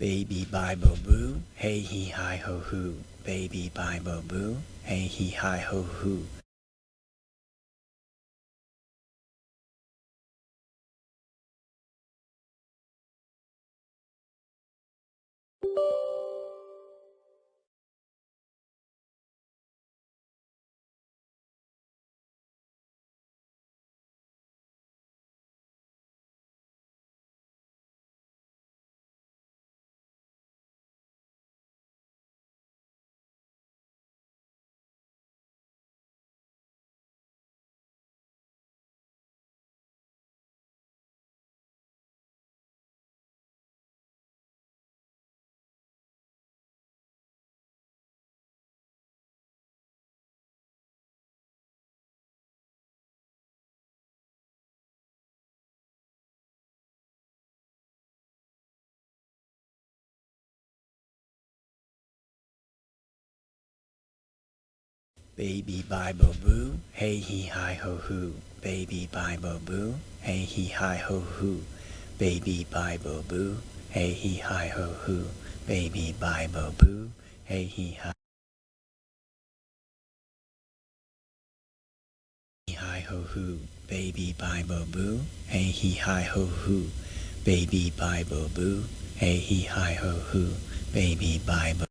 Baby Bible Boo, hey he hi ho hoo. Baby Bible Boo, hey he hi ho hoo. Baby Bible Boo, hey he hi ho hoo. Baby Bible Boo, hey he hi ho hoo. Baby Bible Boo, hey he hi ho hoo. Baby Bible Boo, hey he hi ho hoo. Baby Bible Boo, hey he hi ho hoo. Baby Bible Boo, hey he hi ho hoo. Baby Bible